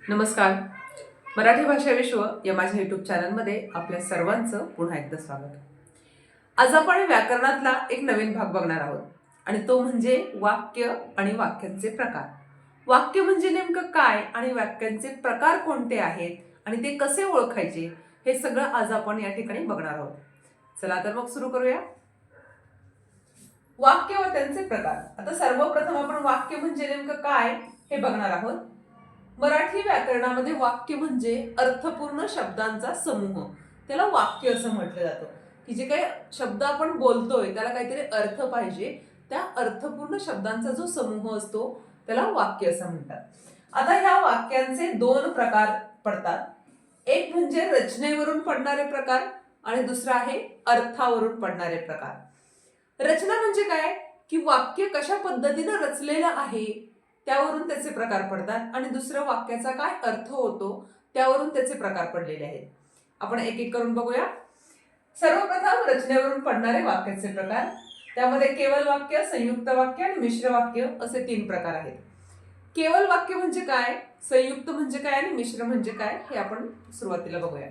नमस्कार. मराठी भाषा विश्व या माझ्या यूट्यूब चॅनलमध्ये आपल्या सर्वांचं पुन्हा एकदा स्वागत. आज आपण व्याकरणातला एक नवीन भाग बघणार आहोत आणि तो म्हणजे वाक्य आणि वाक्यांचे प्रकार. वाक्य म्हणजे नेमकं काय आणि वाक्यांचे प्रकार कोणते आहेत आणि ते कसे ओळखायचे हे सगळं आज आपण या ठिकाणी बघणार आहोत. चला तर मग सुरू करूया. वाक्य व त्यांचे प्रकार. आता सर्वप्रथम आपण वाक्य म्हणजे नेमकं काय हे बघणार आहोत. मराठी व्याकरणामध्ये वाक्य म्हणजे अर्थपूर्ण शब्दांचा समूह. त्याला वाक्य असं म्हटलं जातं की जे काही शब्द आपण बोलतोय त्याला काहीतरी अर्थ पाहिजे, त्या अर्थपूर्ण शब्दांचा जो समूह असतो त्याला वाक्य असं म्हणतात. आता ह्या वाक्यांचे दोन प्रकार पडतात. एक म्हणजे रचनेवरून पडणारे प्रकार आणि दुसरा आहे अर्थावरून पडणारे प्रकार. रचना म्हणजे काय की वाक्य कशा पद्धतीने रचलेलं आहे त्यावरून त्याचे प्रकार पडतात आणि दुसरं वाक्याचा काय अर्थ होतो त्यावरून त्याचे प्रकार पडलेले आहेत. आपण एक एक करून बघूया. सर्वप्रथम रचनेवरून पडणारे वाक्याचे प्रकार. त्यामध्ये केवल वाक्य, संयुक्त वाक्य आणि मिश्र वाक्य असे तीन प्रकार आहेत. केवल वाक्य म्हणजे काय, संयुक्त म्हणजे काय आणि मिश्र म्हणजे काय हे आपण सुरुवातीला बघूया.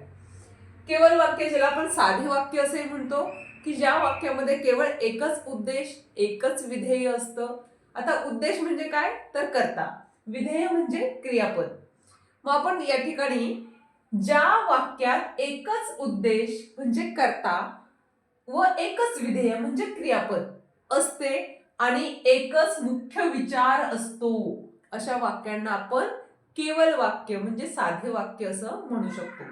केवल वाक्य ज्याला आपण साधे वाक्य असे म्हणतो की ज्या वाक्यामध्ये केवळ एकच उद्देश, एकच विधेय असतं. आता उद्देश म्हणजे काय तर कर्ता, विधेय म्हणजे क्रियापद. मग आपण या ठिकाणी ज्या वाक्यात एकच उद्देश म्हणजे कर्ता व एकच विधेय म्हणजे क्रियापद असते आणि एकच मुख्य विचार असतो अशा वाक्यांना आपण केवल वाक्य म्हणजे साधे वाक्य असं म्हणू शकतो.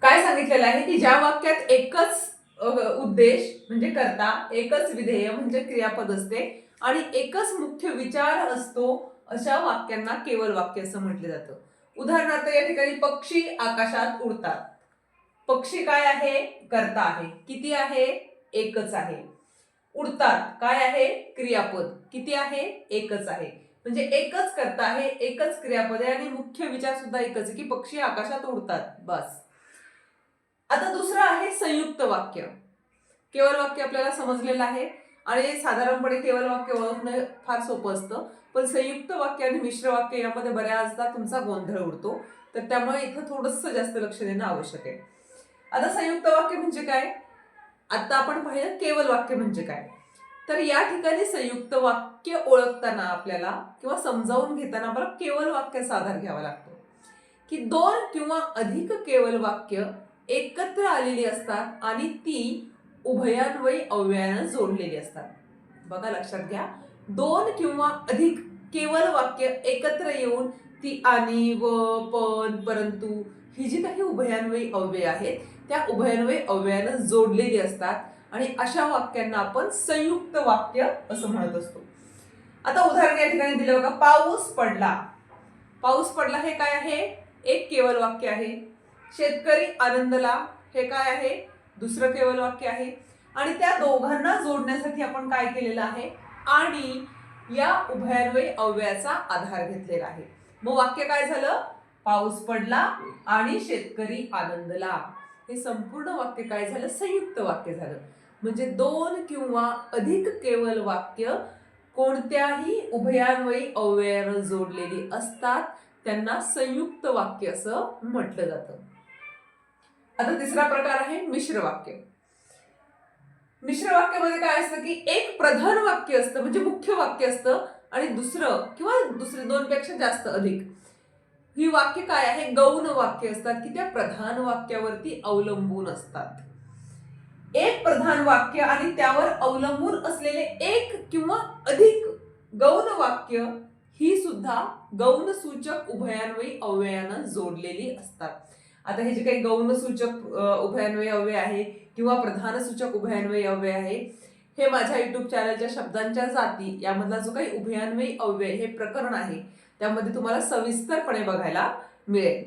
काय सांगितलेलं आहे की ज्या वाक्यात एकच उद्देश म्हणजे कर्ता, एकच विधेय म्हणजे क्रियापद असते आणि एकच मुख्य विचार असतो अशा वाक्यांना केवल वाक्य असं म्हटलं जातं. उदाहरणार्थ या ठिकाणी पक्षी आकाशात उडतात. पक्षी काय आहे कर्ता आहे, किती आहे एकच आहे. उडतात काय आहे क्रियापद, किती आहे एकच आहे. म्हणजे एकच कर्ता आहे, एकच क्रियापद आहे आणि मुख्य विचार सुद्धा एकच आहे की पक्षी आकाशात उडतात बस. आता दुसरं आहे संयुक्त वाक्य. केवल वाक्य आपल्याला समजलेलं आहे आणि साधारणपणे केवल वाक्य ओळखणं फार सोपं असतं, पण संयुक्त वाक्य आणि मिश्र वाक्य यामध्ये बऱ्याचदा तुमचा गोंधळ उडतो, तर त्यामुळे इथं थोडंसं जास्त लक्ष देणं आवश्यक आहे. आता संयुक्त वाक्य म्हणजे काय, आता आपण पाहिलं केवल वाक्य म्हणजे काय. तर या ठिकाणी संयुक्त वाक्य ओळखताना आपल्याला किंवा समजावून घेताना आपल्याला केवल वाक्याचा आधार घ्यावा लागतो की दोन किंवा अधिक केवल वाक्य एकत्र आलेली असतात आणि ती उभयान्वयी अव्ययानं जोडलेली असतात. बघा लक्षात घ्या, दोन किंवा अधिक केवल वाक्य एकत्र येऊन ती आणि, व, पण, परंतु ही जी काही उभयान्वयी अव्यय आहेत त्या उभयान्वयी अव्ययानं जोडलेली असतात आणि अशा वाक्यांना आपण संयुक्त वाक्य असं म्हणत असतो. आता उदाहरण या ठिकाणी दिलं बघा, पाऊस पडला. पाऊस पडला हे काय आहे एक केवल वाक्य आहे. शेतकरी आनंदला हे काय आहे दुसरं केवल वाक्य आहे. आणि त्या दोघांना जोडण्यासाठी आपण काय केलेलं आहे आणि या उभयान्वयी अव्ययाचा आधार घेतलेला आहे. मग वाक्य काय झालं, पाऊस पडला आणि शेतकरी आनंदला. हे संपूर्ण वाक्य काय झालं संयुक्त वाक्य झालं. म्हणजे दोन किंवा अधिक केवल वाक्य कोणत्याही उभयान्वयी अव्ययानं जोडलेली असतात, त्यांना संयुक्त वाक्य असं म्हटलं जातं. आता तिसरा प्रकार आहे मिश्र वाक्य. मिश्र वाक्यामध्ये काय असतं की एक प्रधान वाक्य असतं म्हणजे मुख्य वाक्य असतं आणि दुसरं किंवा दुसरे दोन पेक्षा जास्त अधिक ही वाक्य काय आहे गौण वाक्य असतात की त्या प्रधान वाक्यावरती अवलंबून असतात. एक प्रधान वाक्य आणि त्यावर अवलंबून असलेले एक किंवा अधिक गौण वाक्य ही सुद्धा गौण सूचक उभयान्वयी अव्ययानं जोडलेली असतात. आता हे जे काही गौण सूचक उभयान्वयी अव्यय आहे किंवा प्रधान सूचक उभयान्वयी अव्यय आहे हे माझ्या युट्यूब चॅनलच्या शब्दांच्या जाती यामधला जो काही उभयान्वयी अव्यय हे प्रकरण आहे त्यामध्ये तुम्हाला सविस्तरपणे बघायला मिळेल.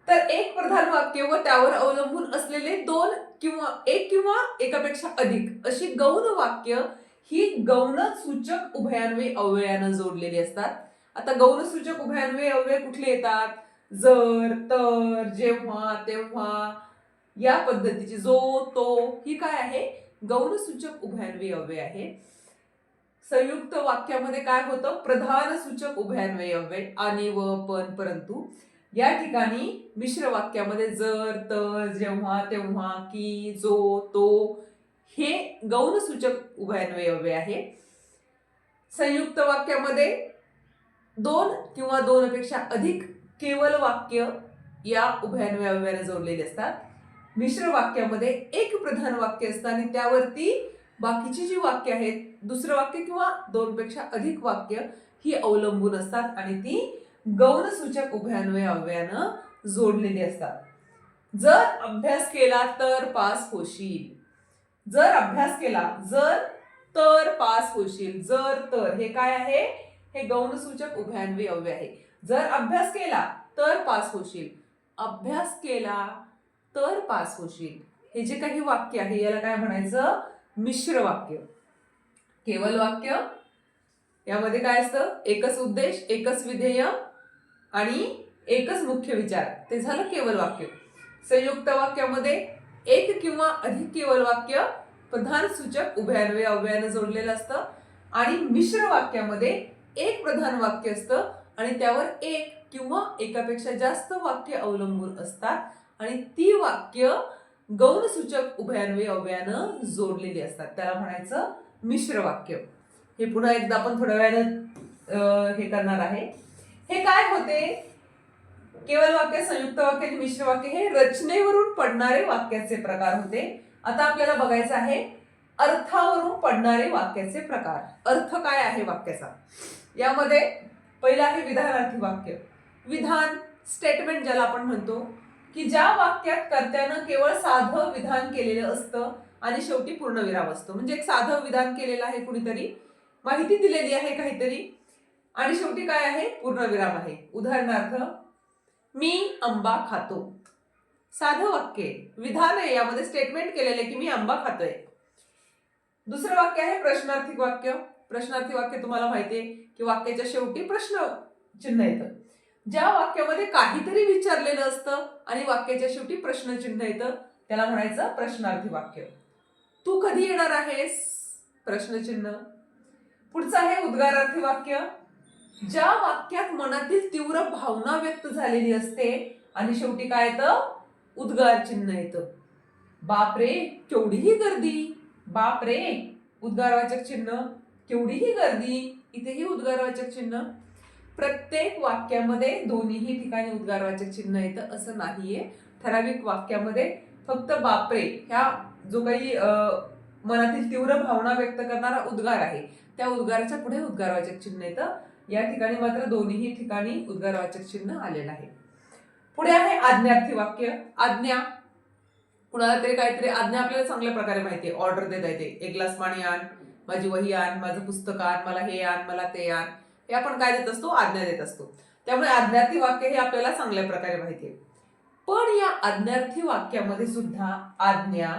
तर एक प्रधान वाक्य व त्यावर अवलंबून असलेले दोन किंवा एकापेक्षा अधिक अशी गौण वाक्य ही गौण सूचक उभयान्वयी अव्ययानं जोडलेली असतात आता गौणसूचक उभयान्वयी अव्यय कुठले येतात? जर, तर, जेव्हा, तेव्हा या पद्धतीची, जो, तो, ही काय आहे? गौणसूचक उभयान्वयी अव्यय आहे. संयुक्त वाक्यामध्ये काय होतं? प्रधान सूचक उभयान्वयी अव्यय, आणि, व, पण, परंतु. या ठिकाणी मिश्र वाक्यामध्ये जर, तर, जेव्हा, तेव्हा, की, जो, तो हे गौणसूचक उभयान्वयी अव्यय आहे. संयुक्त वाक्यामध्ये दोन किंवा दोनपेक्षा अधिक केवल वाक्य या उभयान्वयी अव्ययाने जोडलेले असतात. मिश्र वाक्यामध्ये एक प्रधान वाक्य असतं आणि त्यावरती बाकीची जी वाक्य आहेत, दुसरं वाक्य किंवा दोनपेक्षा अधिक वाक्य ही अवलंबून असतात आणि ती गौणसूचक उभयान्वयी अव्ययानं जोडलेली असतात. जर अभ्यास केला तर पास होशील. जर अभ्यास केला, जर, तर पास होशील. जर, तर हे काय आहे? हे गौणसूचक उभयान्वयी अव्यय आहे. जर अभ्यास केला तर पास होशील. अभ्यास केला तर पास होशील. हे जे काही वाक्य आहे याला काय म्हणायचं? मिश्र वाक्य. केवल वाक्य यामध्ये काय असतं? एकच उद्देश, एकच विधेय आणि एकच मुख्य विचार, ते झालं केवल वाक्य. संयुक्त वाक्यामध्ये एक किंवा अधिक केवल वाक्य प्रधान सूचक उभयान्वयी अव्ययानं जोडलेलं असतं आणि मिश्र वाक्यामध्ये एक प्रधान वाक्य असतं आणि त्यावर एक किंवा एकापेक्षा जास्त वाक्य अवलंबून असतात आणि ती वाक्य गौणसूचक उभयान्वयी अव्ययानं जोडलेली असतात. त्याला म्हणायचं मिश्र वाक्य. हे पुन्हा एकदा आपण थोड्या वेळानं हे करणार आहे. हे काय होते? केवल वाक्य, संयुक्त वाक्य आणि मिश्र वाक्य हे रचनेवरून पडणारे वाक्याचे प्रकार होते. आता आपल्याला बघायचं आहे अर्थावरून पडणारे वाक्याचे प्रकार. अर्थ काय आहे वाक्याचा? यामध्ये पहिलं आहे विधानार्थी वाक्य. विधान, स्टेटमेंट ज्याला आपण म्हणतो, की ज्या वाक्यात कर्त्यानं केवळ साधं विधान केलेलं असतं आणि शेवटी पूर्णविराम असतो. म्हणजे एक साधं विधान केलेलं आहे कुणीतरी, माहिती दिलेली आहे काहीतरी आणि शेवटी काय आहे? पूर्णविराम आहे. उदाहरणार्थ, मी आंबा खातो. साधं वाक्य, विधान आहे, यामध्ये स्टेटमेंट केलेलं आहे की मी आंबा खातोय. दुसरं वाक्य आहे प्रश्नार्थी वाक्य. प्रश्नार्थी वाक्य तुम्हाला माहितीये की वाक्याच्या शेवटी प्रश्न चिन्ह येतं. ज्या वाक्यामध्ये काहीतरी विचारलेलं असतं आणि वाक्याच्या शेवटी प्रश्नचिन्ह येतं त्याला म्हणायचं प्रश्नार्थी वाक्य. तू कधी येणार आहेस? प्रश्नचिन्ह. पुढचं आहे उद्गारार्थी वाक्य. ज्या वाक्यात मनातील तीव्र भावना व्यक्त झालेली असते आणि शेवटी काय येतं? उद्गार चिन्ह येतं. बापरे केवढीही गर्दी. बापरे उद्गारवाचक चिन्ह, केवढीही गर्दी, इथेही उद्गारवाचक चिन्ह. प्रत्येक वाक्यामध्ये दोन्हीही ठिकाणी उद्गारवाचक चिन्ह येतं असं नाहीये. ठराविक वाक्यामध्ये फक्त बापरे ह्या जो काही मनातील तीव्र भावना व्यक्त करणारा उद्गार आहे त्या उद्गाराच्या पुढे उद्गारवाचक चिन्ह येतं. या ठिकाणी मात्र दोन्हीही ठिकाणी उद्गारवाचक चिन्ह आलेलं आहे. पुढे आहे आज्ञार्थी वाक्य. आज्ञा, कुणाला तरी काहीतरी आज्ञा आपल्याला चांगल्या प्रकारे माहितीये, ऑर्डर देता येते. एक ग्लास पाणी आण, माझी वही आण, माझं पुस्तक आण, मला हे आण, मला ते आण, हे आपण काय देत असतो? आज्ञा देत असतो. त्यामुळे आज्ञार्थी वाक्य हे आपल्याला चांगल्या प्रकारे माहितीये. पण या आज्ञार्थी वाक्यामध्ये सुद्धा आज्ञा,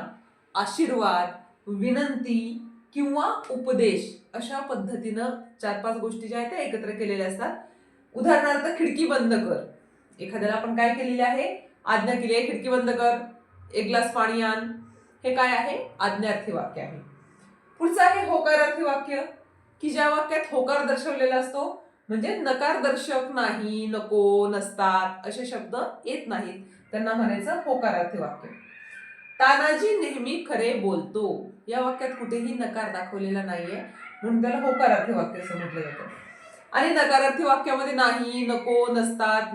आशीर्वाद, विनंती किंवा उपदेश अशा पद्धतीनं 4-5 गोष्टी ज्या आहेत त्या एकत्र केलेल्या असतात. उदाहरणार्थ, खिडकी बंद कर. एखाद्याला आपण काय केलेले आहे? आज्ञा केली आहे, खिडकी बंद कर, एक ग्लास पाणी आण. हे काय आहे? आज्ञार्थी वाक्य आहे. पुढचं आहे होकारार्थी वाक्य, की ज्या वाक्यात होकार दर्शवलेला असतो, म्हणजे नकार दर्शक नाही, नको, नसतात असे शब्द येत नाहीत, त्यांना म्हणायचं होकारार्थी वाक्य. तानाजी नेहमी खरे बोलतो. या वाक्यात कुठेही नकार दाखवलेला नाहीये म्हणून त्याला होकारार्थी वाक्य असं म्हटलं जातं. आणि नकारार्थी वाक्यामध्ये नाही, नको, नसतात,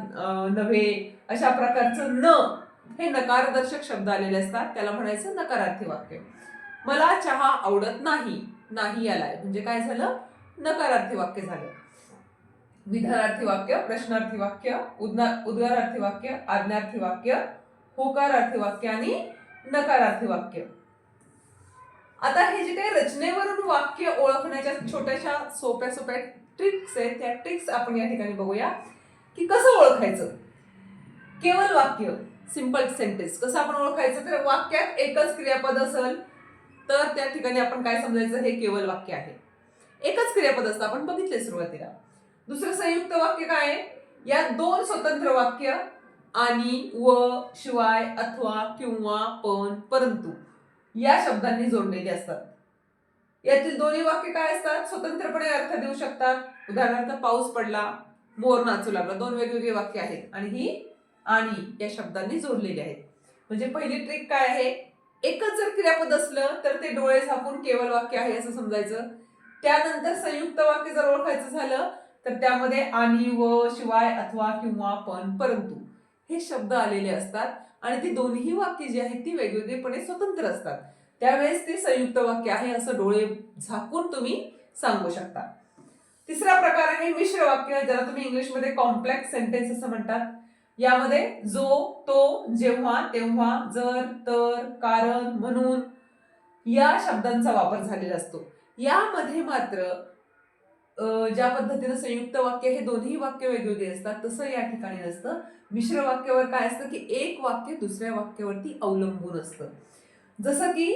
नव्हे अशा प्रकारचं न हे नकारदर्शक शब्द आलेले असतात, त्याला म्हणायचं नकारार्थी वाक्य. मला चहा आवडत नाही, नाही आलाय म्हणजे काय झालं? नकारार्थी वाक्य झालं. विधानार्थी वाक्य, प्रश्नार्थी वाक्य, उद्गारार्थी वाक्य, आज्ञार्थी वाक्य, होकारार्थी वाक्य आणि नकारार्थी वाक्य. आता हे जे काही रचनेवरून वाक्य ओळखण्याच्या छोट्याशा सोप्या सोप्या ट्रिक्स आहेत त्या ट्रिक्स आपण या ठिकाणी बघूया की कसं ओळखायचं. केवल वाक्य, सिंपल सेंटेन्स कसं आपण ओळखायचं? तर वाक्यात एकच क्रियापद असेल तर त्या ठिकाणी आपण काय समजायचं? हे केवल वाक्य आहे. एकच क्रियापद असतं, आपण बघितले सुरुवातीला. दुसरं संयुक्त वाक्य काय आहे? यात दोन स्वतंत्र वाक्य आणि, व, शिवाय, अथवा, किंवा, पण, परंतु या शब्दांनी जोडलेली असतात. यातील दोन्ही वाक्य काय असतात? स्वतंत्रपणे अर्थ देऊ शकतात. उदाहरणार्थ पाऊस पडला, मोर नाचू लागला, दोन वेगवेगळे वाक्य आहेत आणि ही आणि या शब्दांनी जोडलेली आहेत. म्हणजे पहिली ट्रिक काय आहे? एकच जर क्रियापद असलं तर ते डोळे झाकून केवळ वाक्य आहे असं समजायचं. त्यानंतर संयुक्त वाक्य जर ओळखायचं झालं तर त्यामध्ये आणि, व, शिवाय, अथवा, किंवा, पण, परंतु हे शब्द आलेले असतात आणि ती दोन्ही वाक्य जी आहेत ती वेगवेगळेपणे स्वतंत्र असतात. त्यावेळेस ते संयुक्त वाक्य आहे असं डोळे झाकून तुम्ही सांगू शकता. तिसरा प्रकार आहे मिश्र वाक्य, ज्याला तुम्ही इंग्लिशमध्ये कॉम्प्लेक्स सेंटेन्स असं म्हणतात. यामध्ये जो, तो, जेव्हा, तेव्हा, जर, तर, कारण, म्हणून या शब्दांचा वापर झालेला असतो. यामध्ये मात्र ज्या पद्धतीने संयुक्त वाक्य हे दोन्ही वाक्य वेगवेगळे असतात तसं या ठिकाणी नसतं. मिश्र वाक्यावर काय असतं की एक वाक्य दुसऱ्या वाक्यावरती अवलंबून असतं. जसं की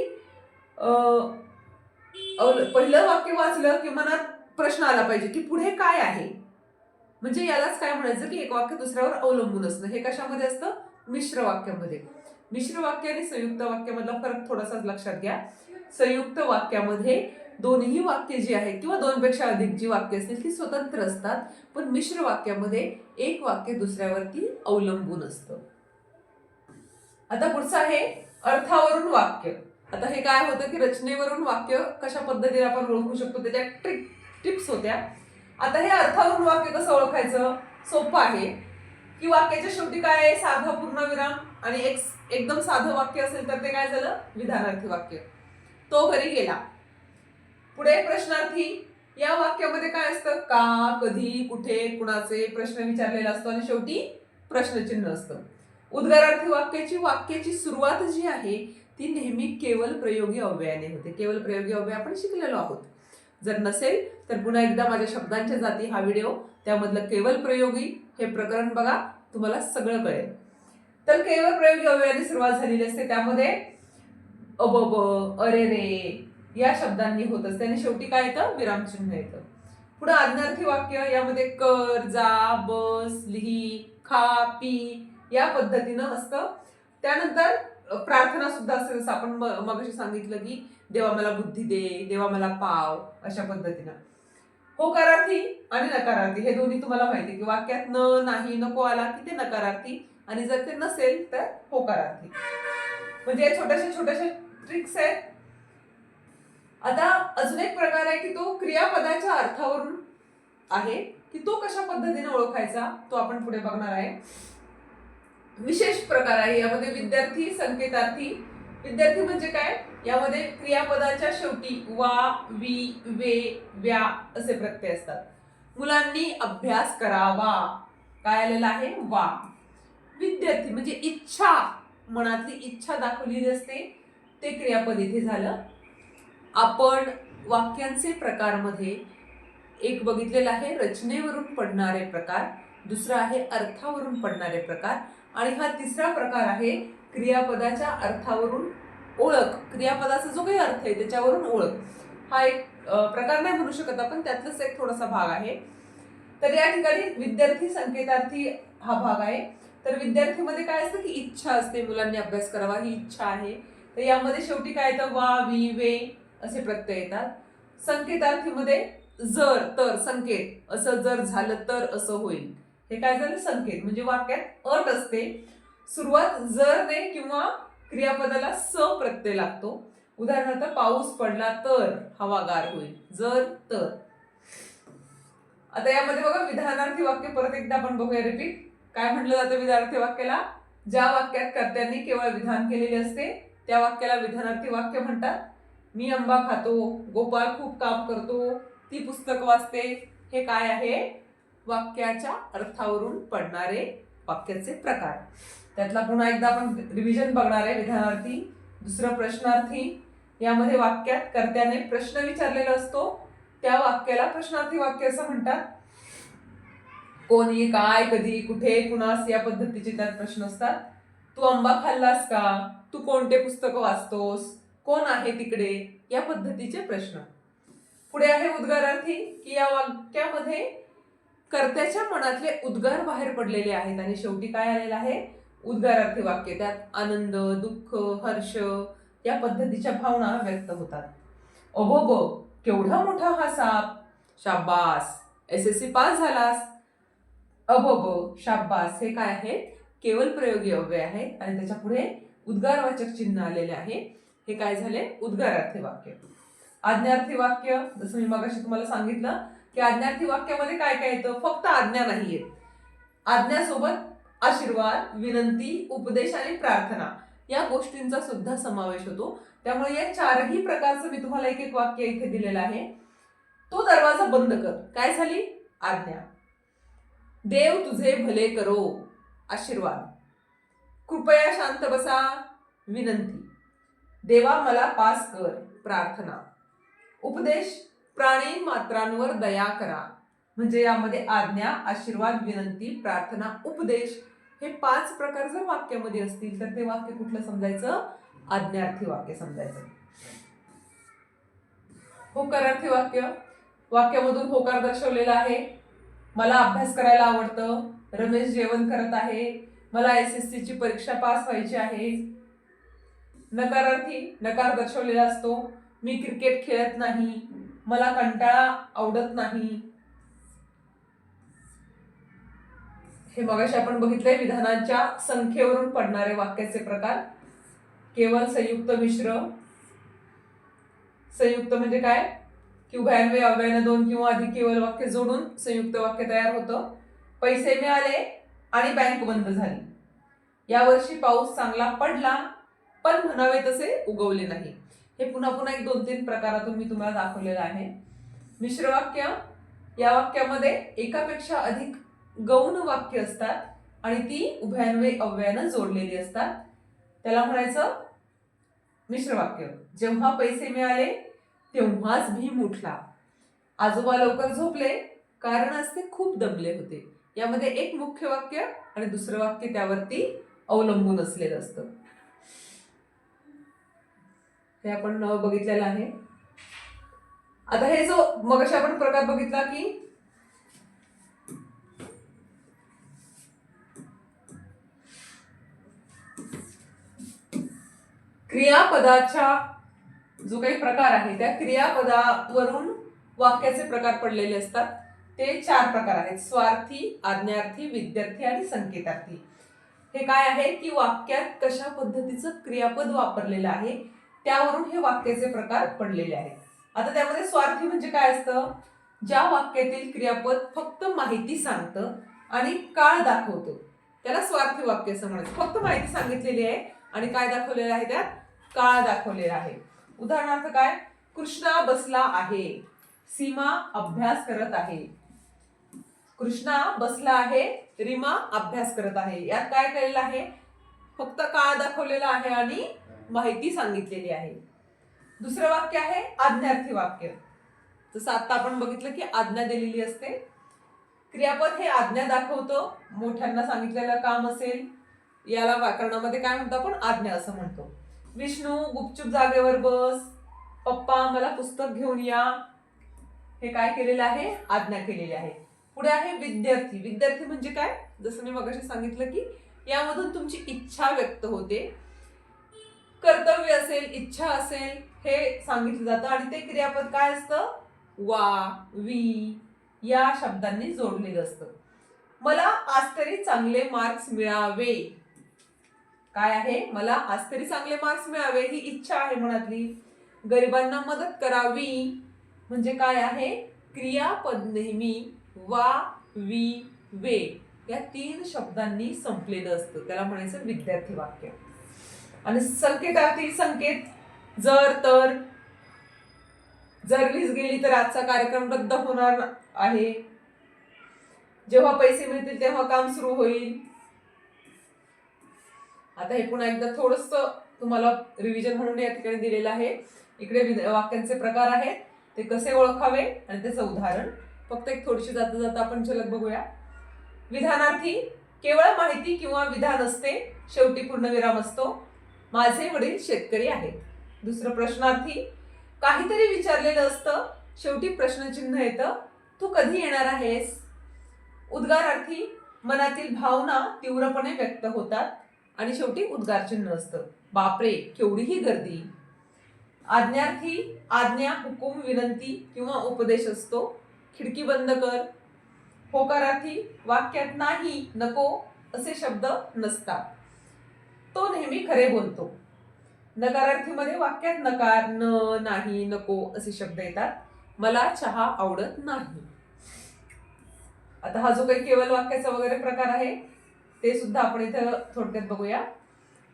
पहिलं वाक्य वाचलं की मनात प्रश्न आला पाहिजे की पुढे काय आहे, म्हणजे यालाच काय म्हणायचं की एक वाक्य दुसऱ्यावर अवलंबून असणं. हे कशामध्ये असतं? मिश्र वाक्यामध्ये. मिश्र वाक्य आणि संयुक्त वाक्यामधला फरक थोडासा लक्षात घ्या. संयुक्त वाक्यामध्ये दोन्ही वाक्य जी आहेत किंवा दोनपेक्षा अधिक जी वाक्य असतील ती स्वतंत्र असतात, पण मिश्र वाक्यामध्ये एक वाक्य दुसऱ्यावरती अवलंबून असतं. आता पुढचं आहे अर्थावरून वाक्य. आता हे काय होतं की रचनेवरून वाक्य कशा पद्धतीने आपण ओळखू शकतो त्याच्या टिप्स होत्या. आता हे अर्थावरून वाक्य कसं ओळखायचं? सोपं आहे की वाक्याच्या शेवटी काय आहे? साधा पूर्णविराम आणि एकदम साधं वाक्य असेल तर ते काय झालं? विधानार्थी वाक्य. तो घरी गेला. पुढे प्रश्नार्थी. या वाक्यामध्ये काय असतं? का, कधी, कुठे, कुणाचे प्रश्न विचारलेला असतो आणि शेवटी प्रश्नचिन्ह असतं. उद्गारार्थी वाक्याची सुरुवात जी आहे ती नेहमी केवळ प्रयोगी अव्ययाने होते. केवळ प्रयोगी अव्यय आपण शिकलेलो आहोत. जर नसेल तर पुन्हा एकदा माझ्या शब्दांच्या जाती हा व्हिडिओ, त्यामधलं केवळ प्रयोगी हे प्रकरण बघा, तुम्हाला सगळं कळेल. तर केवळ प्रयोगी अव्ययाने सुरुवात झालेली असते. त्यामध्ये अबब, अरे रे या शब्दांनी होत असते आणि शेवटी काय येतं? विरामचिन्ह येतं. पुढे आज्ञार्थी वाक्य. यामध्ये कर, जा, बस, लिही, खा, पी या पद्धतीनं असतं. त्यानंतर प्रार्थना सुद्धा असते, जसं आपण मगाशी सांगितलं की देवा मला बुद्धी दे, देवा मला पाव, अशा पद्धतीनं. होकारार्थी आणि नकारार्थी हे दोन्ही तुम्हाला माहिती की वाक्यात न, नाही, नको आला की ते नकारार्थी आणि जर ते नसेल तर होकारार्थी. म्हणजे या छोट्याशा छोट्याशा ट्रिक्स आहेत. आता अजून एक प्रकार आहे की तो क्रियापदाच्या अर्थावरून आहे की तो कशा पद्धतीने ओळखायचा तो आपण पुढे बघणार आहे. विशेष प्रकार आहे यामध्ये विद्यार्थी, संकेतार्थी. विद्यार्थी म्हणजे काय? यामध्ये क्रियापदाच्या शेवटी वा, वी, वे, व्या असे प्रत्यय असतात. मुलांनी अभ्यास करावा, काय आलेला आहे? वा. विद्यार्थी म्हणजे इच्छा, मनातली इच्छा दाखवलेली असते, ते क्रियापद इथे झालं. आपण वाक्यांचे प्रकारमध्ये एक बघितलेला आहे रचनेवरून पडणारे प्रकार, दुसरा आहे अर्थावरून पडणारे प्रकार आणि हा तिसरा प्रकार आहे क्रियापदाच्या अर्थावरून ओळख. क्रियापदाचा जो काही अर्थ आहे त्याच्यावरून ओळख. हा एक प्रकार नाही म्हणू शकत आपण, त्यातलाच एक थोडासा भाग आहे. तर या ठिकाणी विद्यार्थी, संकेतार्थी हा भाग आहे. तर विद्यार्थीमध्ये काय असतं की इच्छा असते, मुलांनी अभ्यास करावा ही इच्छा आहे. तर यामध्ये शेवटी काय येतं? वा, वी, वे असे प्रत्यय येतात. संकेतार्थीमध्ये जर, तर, संकेत, असं जर झालं तर असं होईल, हे काय झालं? संकेत. म्हणजे वाक्यात अट असते, सुरुवात जर ने किंवा क्रियापदाला स प्रत्यय लागतो. उदाहरणार्थ पाऊस पडला तर हवागार होईल, जर, तर. आता यामध्ये बघा विधानार्थी वाक्य परत एकदा आपण बघूया रिपीट. काय म्हटलं जातं विधानार्थी वाक्याला? ज्या वाक्यात कर्त्यांनी केवळ विधान केलेले असते त्या वाक्याला विधानार्थी वाक्य म्हणतात. मी आंबा खातो, गोपाळ खूप काम करतो, ती पुस्तक वाचते, हे काय आहे? वाक्याच्या अर्थावरून पडणारे वाक्याचे प्रकार. त्यातला पुन्हा एकदा आपण रिव्हिजन बघणार आहे. विधानार्थी. दुसरं प्रश्नार्थी. यामध्ये वाक्यात कर्त्याने प्रश्न विचारलेला असतो, त्या वाक्याला प्रश्नार्थी वाक्य असं म्हणतात. कोणी, काय, कधी, कुठे, कुणास या पद्धतीचे त्यात प्रश्न असतात. तू आंबा खाल्लास का? तू कोणते पुस्तक वाचतोस? कोण आहे तिकडे? या पद्धतीचे प्रश्न. पुढे आहे उद्गारार्थी की या वाक्यामध्ये कर्त्याच्या मनातले उद्गार बाहेर पडलेले आहेत आणि शेवटी काय आलेलं आहे, उद्गारार्थी वाक्य. त्यात आनंद, दुःख, हर्ष या पद्धतीच्या भावना व्यक्त होतात. अबोब, केवढा मोठा हा साप. शाब्बास, SSC पास झालास. अबोब, शाब्बास हे काय आहे, केवळ प्रयोगी अव्यय आहेत आणि त्याच्या पुढे उद्गारवाचक चिन्ह आलेले आहे. हे काय झाले, उद्गारार्थी वाक्य. आज्ञार्थी वाक्य, जसं मी मगाशी तुम्हाला सांगितलं की आज्ञार्थी वाक्यामध्ये काय काय येतं, फक्त आज्ञा नाही येत. आज्ञासोबत आशीर्वाद, विनंती, उपदेश आणि प्रार्थना या गोष्टींचा सुद्धा समावेश होतो. त्यामुळे या चारही प्रकारचं मी तुम्हाला एक एक वाक्य इथे दिलेलं आहे. तो दरवाजा बंद कर, काय झाली, आज्ञा. देव तुझे भले करो, आशीर्वाद. कृपया शांत बसा, विनंती. देवा मला पास कर, प्रार्थना. उपदेश, प्राणी मात्रांवर दया करा. म्हणजे यामध्ये आज्ञा, आशीर्वाद, विनंती, प्रार्थना, उपदेश हे 5 प्रकार जर वाक्यामध्ये असतील तर ते वाक्य कुठलं समजायचं, आज्ञार्थी वाक्य समजायचं. होकारार्थी वाक्य, वाक्यामधून होकार दर्शवलेला आहे. मला अभ्यास करायला आवडतं, रमेश जेवण करत आहे, मला SSC ची परीक्षा पास व्हायची आहे. नकारार्थी, नकार दर्शवलेला असतो. मी क्रिकेट खेळत नाही, मला कंटाळा आवडत नाही. हे मगाशी आपण बघितलंय, विधानाच्या संख्येवरून पडणारे वाक्याचे प्रकार. केवळ, संयुक्त, मिश्र. संयुक्त म्हणजे काय की उभयान्वयी अव्ययानं 2 किंवा अधिक केवळ वाक्य जोडून संयुक्त वाक्य तयार होतं. पैसे मिळाले आणि बँक बंद झाली. यावर्षी पाऊस चांगला पडला पण म्हणावे तसे उगवले नाही. हे पुन्हा पुन्हा एक 2-3 प्रकारातून मी तुम्हाला दाखवलेलं आहे. मिश्र वाक्य, या वाक्यामध्ये एकापेक्षा अधिक गौण वाक्य असतात आणि ती उभयान्वयी अव्ययानं जोडलेली असतात. त्याला म्हणायचं मिश्र वाक्य. जेव्हा पैसे मिळाले तेव्हाच भीम उठला. आजोबा लवकर झोपले कारण आज ते खूप दमले होते. यामध्ये एक मुख्य वाक्य आणि दुसरं वाक्य त्यावरती अवलंबून असलेलं असतं. हे आपण बघितलेलं आहे. आता हे जो मगाशी आपण प्रकार बघितला की क्रियापदाच्या जो काही प्रकार आहे त्या क्रियापदावरून वाक्याचे प्रकार पडलेले असतात. ते 4 प्रकार आहेत. स्वार्थी, आज्ञार्थी, विद्यार्थी आणि संकेतार्थी. हे काय आहे की वाक्यात कशा पद्धतीचं क्रियापद वापरलेलं आहे त्यावरून हे वाक्याचे प्रकार पडलेले आहेत. आता त्यामध्ये स्वार्थी म्हणजे काय असतं, ज्या वाक्यातील क्रियापद फक्त माहिती सांगतं आणि काळ दाखवतो त्याला स्वार्थी वाक्य असं म्हणायचं. फक्त माहिती सांगितलेली आहे आणि काय दाखवलेलं आहे, त्यात काळ दाखवलेला आहे. उदाहरणार्थ काय, कृष्णा बसला आहे, सीमा अभ्यास करत आहे. कृष्णा बसला आहे, रीमा अभ्यास करत आहे. यात काय केलेलं आहे, फक्त काळ दाखवलेला आहे आणि माहिती सांगितलेली आहे. दुसरं वाक्य आहे आज्ञार्थी वाक्य. जसं आता आपण बघितलं की आज्ञा दिलेली असते. क्रियापद हे आज्ञा दाखवतं, मोठ्यांना सांगितलेलं काम असेल याला व्याकरणामध्ये काय म्हणतो आपण, आज्ञा असं म्हणतो. विष्णू गुपचूप जागेवर बस, पप्पा मला पुस्तक घेऊन या. हे काय केलेलं आहे, आज्ञा केलेली आहे. पुढे आहे विद्यार्थी. विद्यार्थी म्हणजे काय, जसं मी मगाशी सांगितलं की यामधून तुमची इच्छा व्यक्त होते. कर्तव्य असेल, इच्छा असेल हे सांगितलं जातं आणि ते क्रियापद काय असतं, वा, वी या शब्दांनी जोडलेलं असतं. मला आज तरी चांगले मार्क्स मिळावे. काय आहे, मला आज तरी चांगले मार्क्स मिळावे ही इच्छा आहे मनातली. गरिबांना मदत करावी म्हणजे काय आहे, क्रियापद नेहमी वा, वी, वे या 3 शब्दांनी संपलेलं असतं. त्याला म्हणायचं विद्यार्थी वाक्य. आणि संकेतार्थी, संकेत, जर तर, जर वीज गेली तर आजचा कार्यक्रम रद्द होणार आहे. जेव्हा पैसे मिळतील तेव्हा काम सुरू होईल. आता हे पुन्हा एकदा थोडस तुम्हाला रिव्हिजन म्हणून या ठिकाणी दिलेलं आहे. इकडे वाक्यांचे प्रकार आहेत, ते कसे ओळखावे आणि त्याचं उदाहरण. फक्त एक थोडीशी जाता जाता आपण झलक बघूया. विधानार्थी, केवळ माहिती किंवा विधान असते, शेवटी पूर्णविराम असतो. माझे वडील शेतकरी आहेत. दुसरं प्रश्नार्थी, काहीतरी विचारलेलं असतं, शेवटी प्रश्नचिन्ह येतं, तू कधी येणार आहेस. उद्गारार्थी मनातील भावना तीव्रपणे व्यक्त होतात आणि शेवटी उद्गार चिन्ह असतं. बापरे, केवढीही गर्दी. आज्ञार्थी आज्ञा, हुकूम, विनंती किंवा उपदेश असतो. खिडकी बंद कर. होकारार्थी वाक्यात नाही, नको असे शब्द नसतात. तो नेहमी खरे बोलतो. नकारार्थीमध्ये वाक्यात नकार, न, नाही, नको असे शब्द येतात. मला चहा आवडत नाही. आता हा जो काही केवल वाक्याचा वगैरे प्रकार आहे ते सुद्धा आपण इथं थोडक्यात बघूया.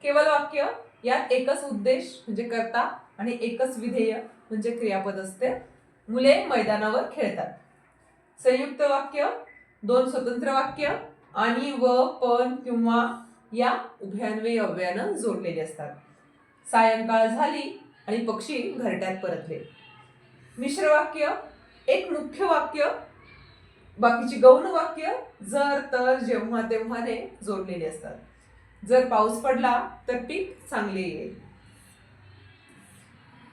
केवल वाक्य यात एकच उद्देश म्हणजे कर्ता आणि एकच विधेय म्हणजे क्रियापद असते. मुले मैदानावर खेळतात. संयुक्त वाक्य दोन स्वतंत्र वाक्य आणि, व, पण किंवा या उभयान्वयी अव्ययानं जोडलेले असतात. सायंकाळ झाली आणि पक्षी घरट्यात परतले. मिश्र वाक्य एक मुख्य वाक्य, बाकीची गौण वाक्य जर, तर, जेव्हा, तेव्हाने जोडलेली असतात. जर पाऊस पडला तर पीक चांगले येईल.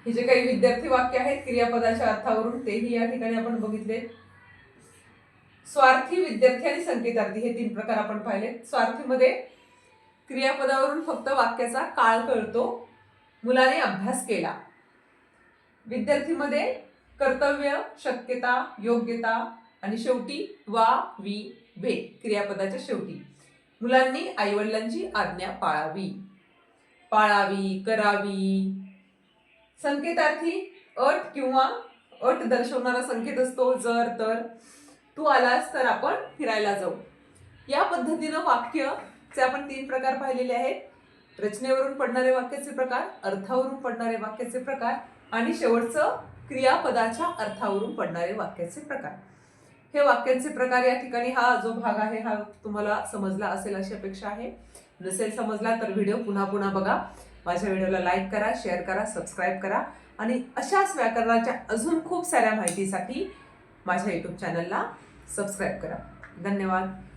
हे जे काही विद्यार्थी वाक्य आहेत क्रियापदाच्या अर्थावरून तेही या ठिकाणी आपण बघितले. स्वार्थी, विद्यार्थी आणि संकेतार्थी हे तीन प्रकार आपण पाहिले. स्वार्थीमध्ये क्रियापदावरून फक्त वाक्याचा काळ कळतो. मुलाने अभ्यास केला. विद्यार्थीमध्ये कर्तव्य, शक्यता, योग्यता आणि शेवटी वा, वि, वे क्रियापदाच्या शेवटी. मुलांनी आईवडिलांची आज्ञा पाळावी. पाळावी, करावी. संकेतार्थी अट किंवा अट दर्शवणारा संकेत असतो. जर, तर, तू आलास तर आपण फिरायला जाऊ. या पद्धतीनं वाक्यचे आपण तीन प्रकार पाहिलेले आहेत. रचनेवरून पडणारे वाक्याचे प्रकार, अर्थावरून पडणारे वाक्याचे प्रकार आणि शेवटचं क्रियापदाच्या अर्थावरून पडणारे वाक्याचे प्रकार. हे वाक्यांचे प्रकार या ठिकाणी हा जो भाग आहे हा तुम्हाला समजला असेल अशी अपेक्षा आहे. नसेल समजला तर व्हिडिओ पुन्हा पुन्हा बघा. माझ्या व्हिडिओला लाईक करा, शेअर करा, सबस्क्राईब करा आणि अशाच व्याकरणाच्या अजून खूप साऱ्या माहितीसाठी माझ्या YouTube चॅनलला सबस्क्राईब करा. धन्यवाद.